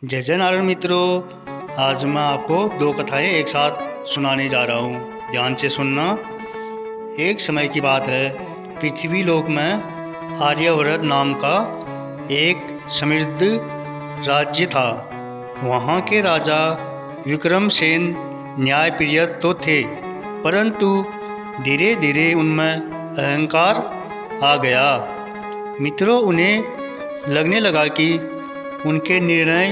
जय जय नारायण मित्रों। आज मैं आपको दो कथाएं एक साथ सुनाने जा रहा हूँ। ध्यान से सुनना। एक समय की बात है, पृथ्वी लोक में आर्यवर्त नाम का एक समृद्ध राज्य था। वहाँ के राजा विक्रमसेन न्यायप्रिय तो थे, परंतु धीरे धीरे उनमें अहंकार आ गया। मित्रों, उन्हें लगने लगा कि उनके निर्णय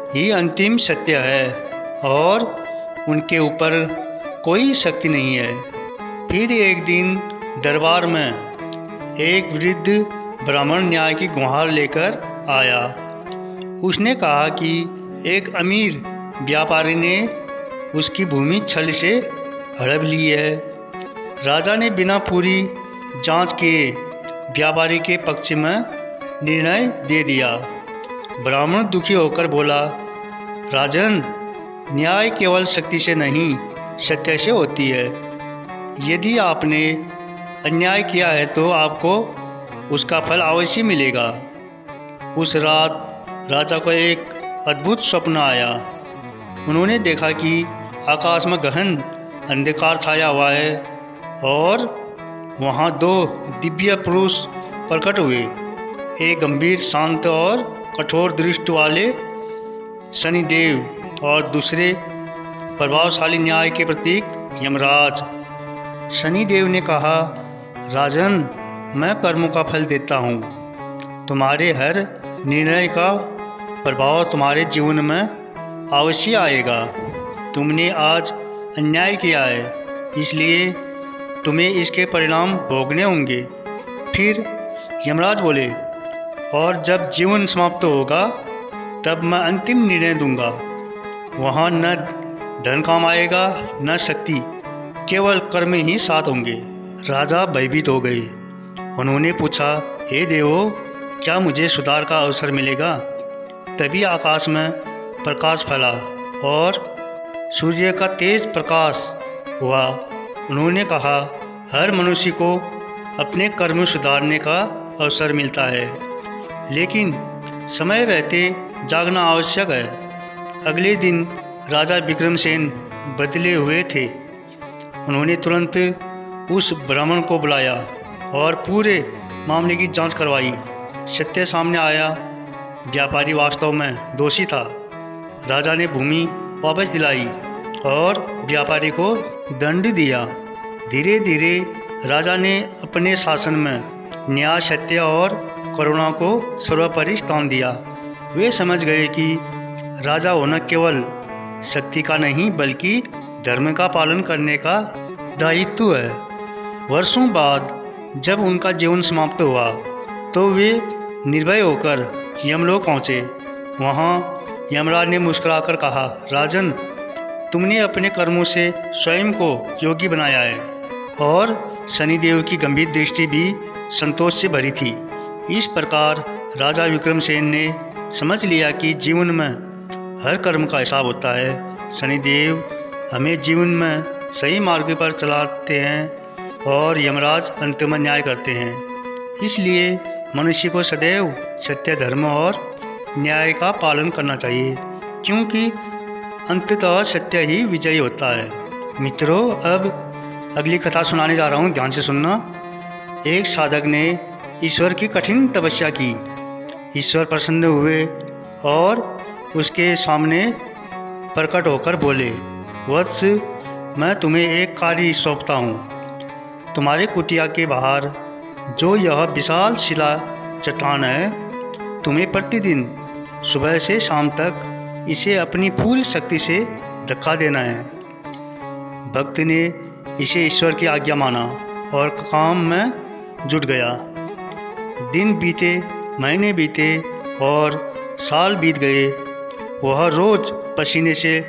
ही अंतिम सत्य है और उनके ऊपर कोई शक्ति नहीं है। फिर एक दिन दरबार में एक वृद्ध ब्राह्मण न्याय की गुहार लेकर आया। उसने कहा कि एक अमीर व्यापारी ने उसकी भूमि छल से हड़प ली है। राजा ने बिना पूरी जांच किए व्यापारी के पक्ष में निर्णय दे दिया। ब्राह्मण दुखी होकर बोला, राजन, न्याय केवल शक्ति से नहीं, सत्य से होती है। यदि आपने अन्याय किया है तो आपको उसका फल अवश्य मिलेगा। उस रात राजा को एक अद्भुत स्वप्न आया। उन्होंने देखा कि आकाश में गहन अंधकार छाया हुआ है और वहाँ दो दिव्य पुरुष प्रकट हुए। एक गंभीर, शांत और कठोर दृष्टि वाले शनिदेव और दूसरे प्रभावशाली न्याय के प्रतीक यमराज। शनिदेव ने कहा, राजन, मैं कर्मों का फल देता हूँ। तुम्हारे हर निर्णय का प्रभाव तुम्हारे जीवन में अवश्य आएगा। तुमने आज अन्याय किया है, इसलिए तुम्हें इसके परिणाम भोगने होंगे। फिर यमराज बोले, और जब जीवन समाप्त होगा तब मैं अंतिम निर्णय दूंगा। वहाँ न धन काम आएगा, न शक्ति, केवल कर्म ही साथ होंगे। राजा भयभीत हो गए। उन्होंने पूछा, हे देवो, क्या मुझे सुधार का अवसर मिलेगा? तभी आकाश में प्रकाश फैला और सूर्य का तेज प्रकाश हुआ। उन्होंने कहा, हर मनुष्य को अपने कर्म सुधारने का अवसर मिलता है, लेकिन समय रहते जागना आवश्यक है। अगले दिन राजा विक्रमसेन बदले हुए थे। उन्होंने तुरंत उस ब्राह्मण को बुलाया और पूरे मामले की जांच करवाई। सत्य सामने आया, व्यापारी वास्तव में दोषी था। राजा ने भूमि वापस दिलाई और व्यापारी को दंड दिया। धीरे धीरे राजा ने अपने शासन में न्याय, सत्य और करुणा को सर्वोपरि स्थान दिया। वे समझ गए कि राजा होना केवल शक्ति का नहीं, बल्कि धर्म का पालन करने का दायित्व है। वर्षों बाद जब उनका जीवन समाप्त हुआ तो वे निर्भय होकर यमलोक पहुँचे। वहाँ यमराज ने मुस्कुराकर कहा, राजन, तुमने अपने कर्मों से स्वयं को योगी बनाया है। और शनिदेव की गंभीर दृष्टि भी संतोष से भरी थी। इस प्रकार राजा विक्रमसेन ने समझ लिया कि जीवन में हर कर्म का हिसाब होता है। शनिदेव हमें जीवन में सही मार्ग पर चलाते हैं और यमराज अंत में न्याय करते हैं। इसलिए मनुष्य को सदैव सत्य, धर्म और न्याय का पालन करना चाहिए, क्योंकि अंततः सत्य ही विजयी होता है। मित्रों, अब अगली कथा सुनाने जा रहा हूँ। ध्यान से सुनना। एक साधक ने ईश्वर की कठिन तपस्या की। ईश्वर प्रसन्न हुए और उसके सामने प्रकट होकर बोले, वत्स, मैं तुम्हें एक कार्य सौंपता हूँ। तुम्हारे कुटिया के बाहर जो यह विशाल शिला चट्टान है, तुम्हें प्रतिदिन सुबह से शाम तक इसे अपनी पूरी शक्ति से धक्का देना है। भक्त ने इसे ईश्वर की आज्ञा माना और काम में जुट गया। दिन बीते, महीने बीते और साल बीत गए। वह रोज पसीने से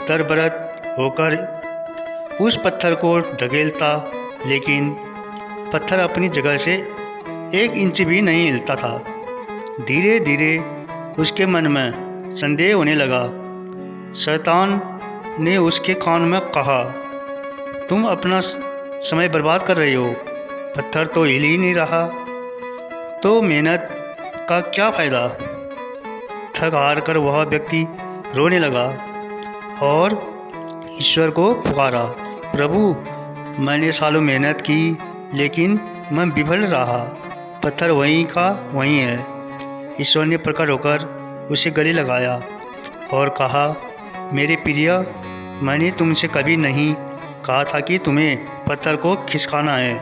तरबरत होकर उस पत्थर को ढकेलता, लेकिन पत्थर अपनी जगह से 1 इंच भी नहीं हिलता था। धीरे धीरे उसके मन में संदेह होने लगा। शैतान ने उसके कान में कहा, तुम अपना समय बर्बाद कर रहे हो, पत्थर तो हिल ही नहीं रहा, तो मेहनत का क्या फ़ायदा? थक हार कर वह व्यक्ति रोने लगा और ईश्वर को पुकारा, प्रभु मैंने सालों मेहनत की लेकिन मैं विफल रहा, पत्थर वहीं का वहीं है। ईश्वर ने प्रकट होकर उसे गले लगाया और कहा, मेरे प्रिय, मैंने तुमसे कभी नहीं कहा था कि तुम्हें पत्थर को खिसकाना है,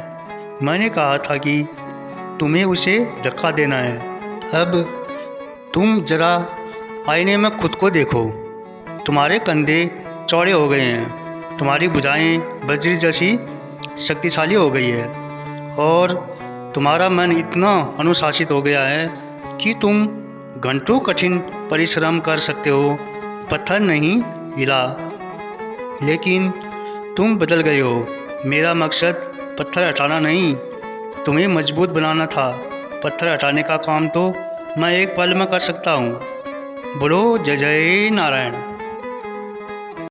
मैंने कहा था कि तुम्हें उसे धक्का देना है। अब तुम जरा आईने में खुद को देखो, तुम्हारे कंधे चौड़े हो गए हैं, तुम्हारी भुजाएं वज्र जैसी शक्तिशाली हो गई है और तुम्हारा मन इतना अनुशासित हो गया है कि तुम घंटों कठिन परिश्रम कर सकते हो, पत्थर नहीं हिला। लेकिन तुम बदल गए हो। मेरा मकसद पत्थर हटाना नहीं, तुम्हें मजबूत बनाना था। पत्थर हटाने का काम तो मैं एक पल में कर सकता हूँ। बोलो जय जय नारायण।